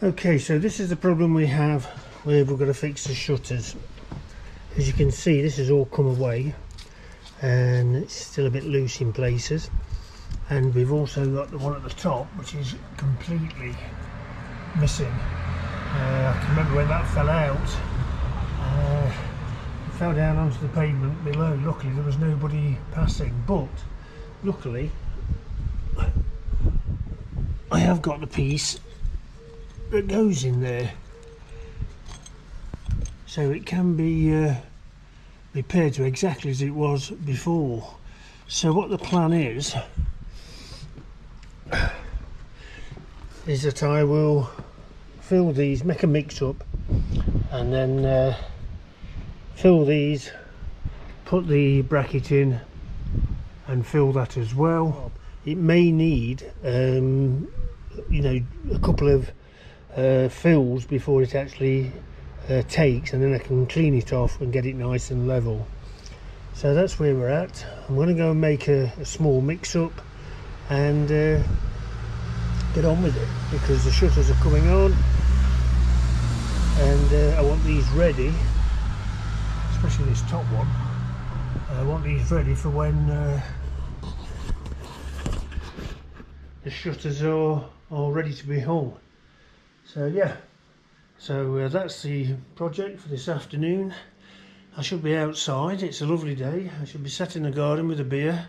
Okay, so this is the problem we have where we've got to fix the shutters. As you can see, this has all come away and it's still a bit loose in places, and we've also got the one at the top which is completely missing. I can remember when that fell out, it fell down onto the pavement below. Luckily there was nobody passing, but luckily I have got the piece that goes in there, so it can be repaired to exactly as it was before. So what the plan is that I will fill these, make a mix up, and then fill these, put the bracket in and fill that as well. It may need you know, a couple of fills before it actually takes, and then I can clean it off and get it nice and level. So that's where we're at. I'm going to go and make a small mix up and get on with it, because the shutters are coming on and I want these ready, especially this top one. I want these ready for when the shutters are ready to be hung. So yeah, so that's the project for this afternoon. I should be outside, it's a lovely day. I should be sat in the garden with a beer.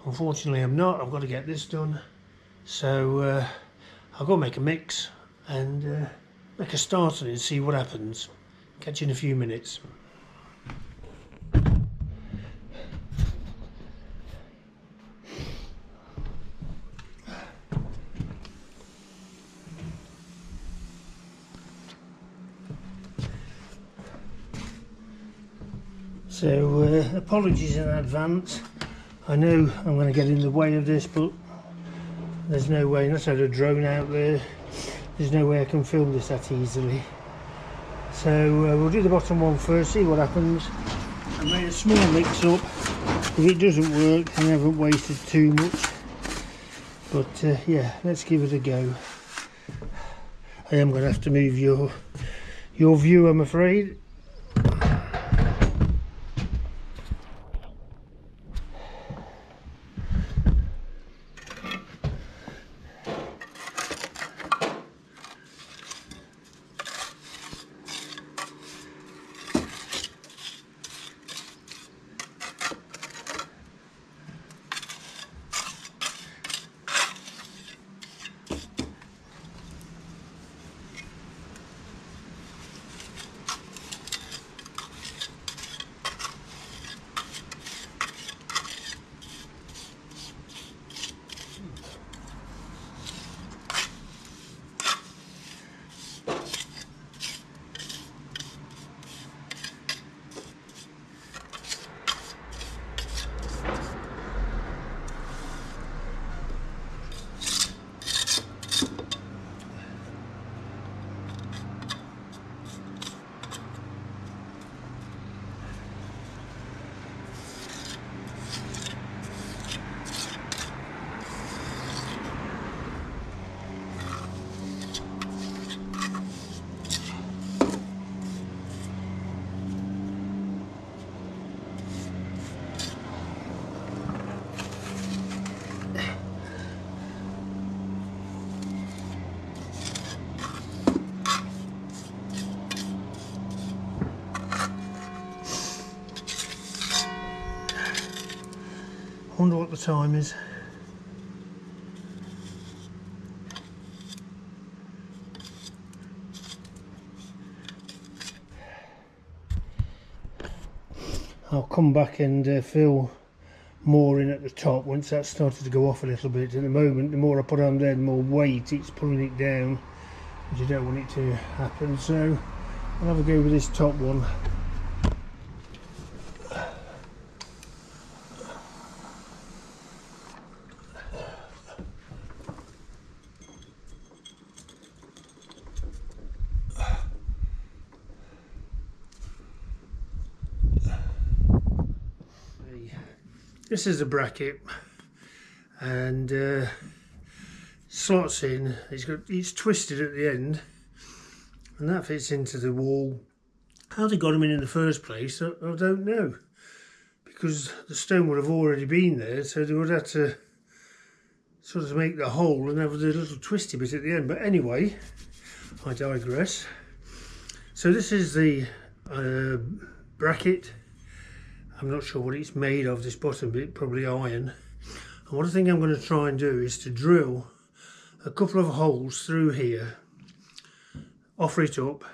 Unfortunately I'm not, I've got to get this done. So I'll go make a mix and make a start on it and see what happens. Catch you in a few minutes. So apologies in advance. I know I'm going to get in the way of this, but there's no way, unless I had a drone out there, there's no way I can film this that easily. So we'll do the bottom one first, see what happens. I made a small mix up. If it doesn't work, I haven't wasted too much. But yeah, let's give it a go. I am going to have to move your view, I'm afraid. I wonder what the time is. I'll come back and fill more in at the top once that's started to go off a little bit. At the moment, the more I put on there, the more weight it's pulling it down, which you don't want it to happen. So I'll have a go with this top one. This is the bracket, and slots in. It's twisted at the end, and that fits into the wall. How they got them in the first place, I don't know, because the stone would have already been there, so they would have to sort of make the hole and have the little twisty bit at the end. But anyway, I digress. So this is the bracket. I'm not sure what it's made of, this bottom bit, probably iron. And what I think I'm going to try and do is to drill a couple of holes through here, offer it up,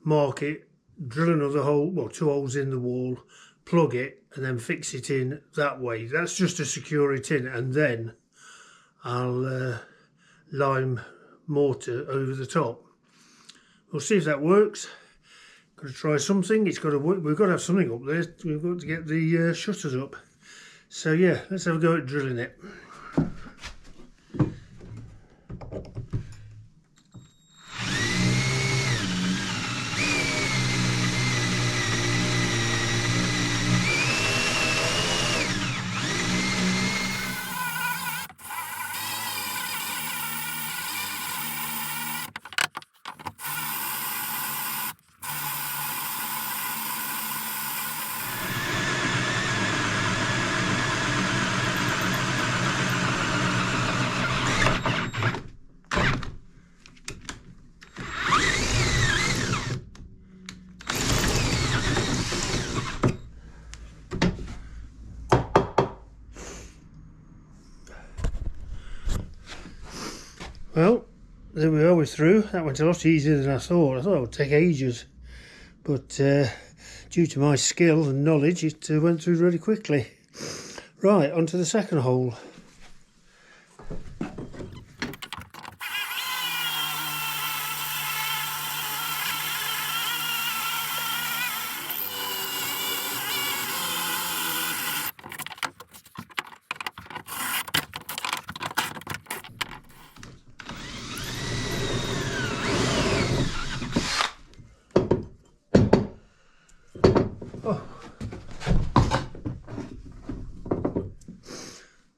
mark it, drill another hole, well, 2 holes in the wall, plug it, and then fix it in that way. That's just to secure it in, and then I'll lime mortar over the top. We'll see if that works. Got to try something. It's got to work. We've got to have something up there. We've got to get the shutters up. So yeah, let's have a go at drilling it. Well, there we are, we're through. That went a lot easier than I thought. I thought it would take ages, but due to my skill and knowledge, it went through really quickly. Right, on to the second hole.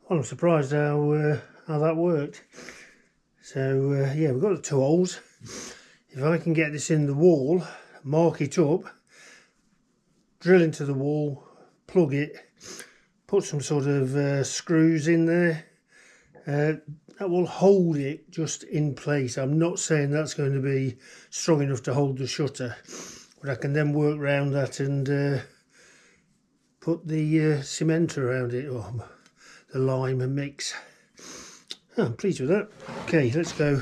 Well, I'm surprised how that worked. So yeah, we've got the 2 holes. If I can get this in the wall, mark it up, drill into the wall, plug it, put some sort of screws in there, that will hold it just in place. I'm not saying that's going to be strong enough to hold the shutter, but I can then work around that and put the cement around it, or the lime and mix. Oh, I'm pleased with that. Okay, let's go.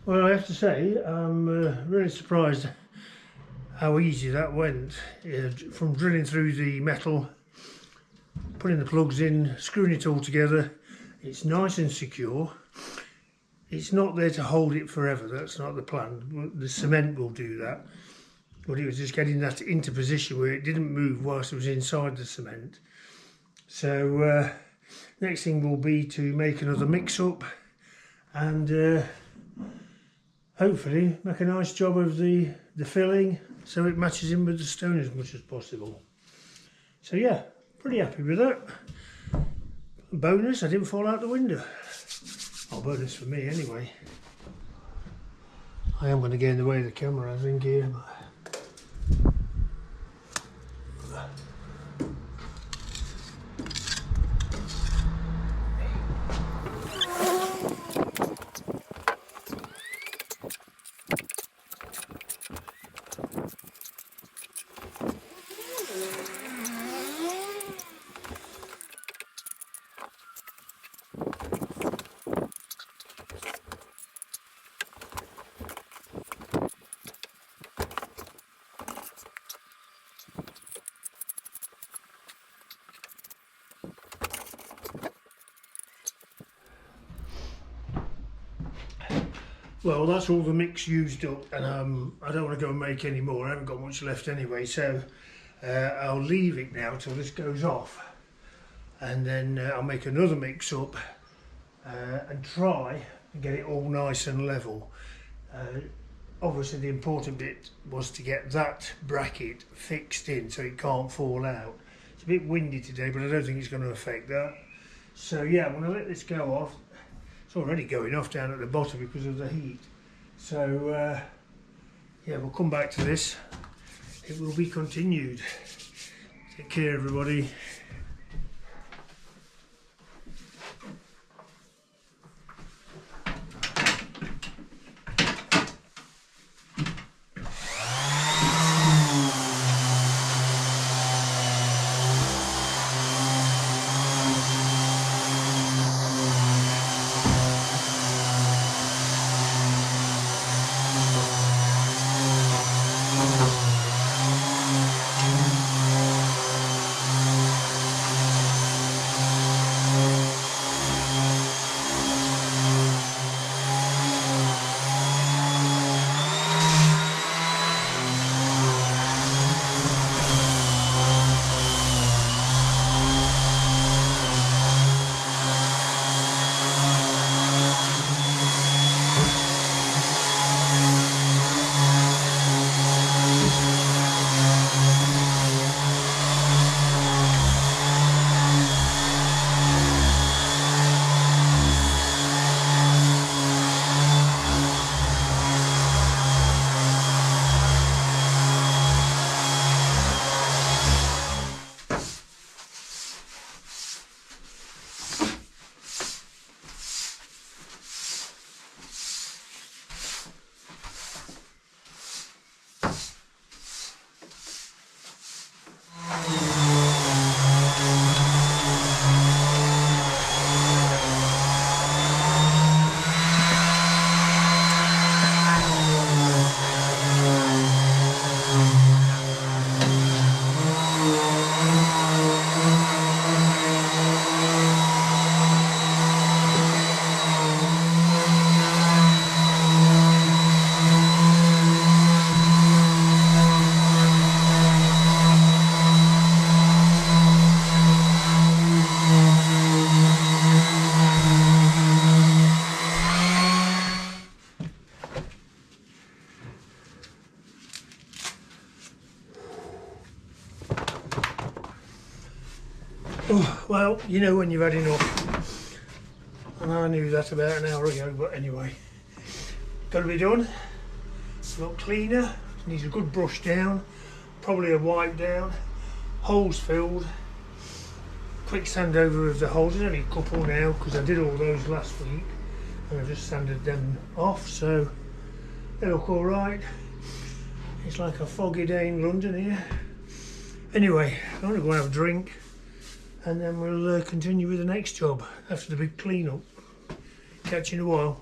Well, I have to say, I'm really surprised how easy that went. From drilling through the metal, putting the plugs in, screwing it all together. It's nice and secure. It's not there to hold it forever, that's not the plan. The cement will do that. But it was just getting that into position where it didn't move whilst it was inside the cement. So next thing will be to make another mix-up and hopefully make a nice job of the filling so it matches in with the stone as much as possible. So yeah, pretty happy with that. Bonus, I didn't fall out the window. Oh, bonus for me anyway. I am going to get in the way of the camera, I think, here. Well, that's all the mix used up, and I don't want to go and make any more. I haven't got much left anyway, so I'll leave it now till this goes off, and then I'll make another mix up and try and get it all nice and level. Obviously the important bit was to get that bracket fixed in so it can't fall out. It's a bit windy today, but I don't think it's going to affect that. So yeah, I'm going to let this go off. It's already going off down at the bottom because of the heat. So yeah, we'll come back to this. It will be continued. Take care, everybody. Oh, well, you know when you've had enough. And I knew that about an hour ago, but anyway. Got to be done. A lot cleaner. Needs a good brush down. Probably a wipe down. Holes filled. Quick sand over of the holes. There's only a couple now because I did all those last week. And I just sanded them off, so they look alright. It's like a foggy day in London here. Anyway, I'm going to go and have a drink. And then we'll continue with the next job after the big clean up. Catch you in a while.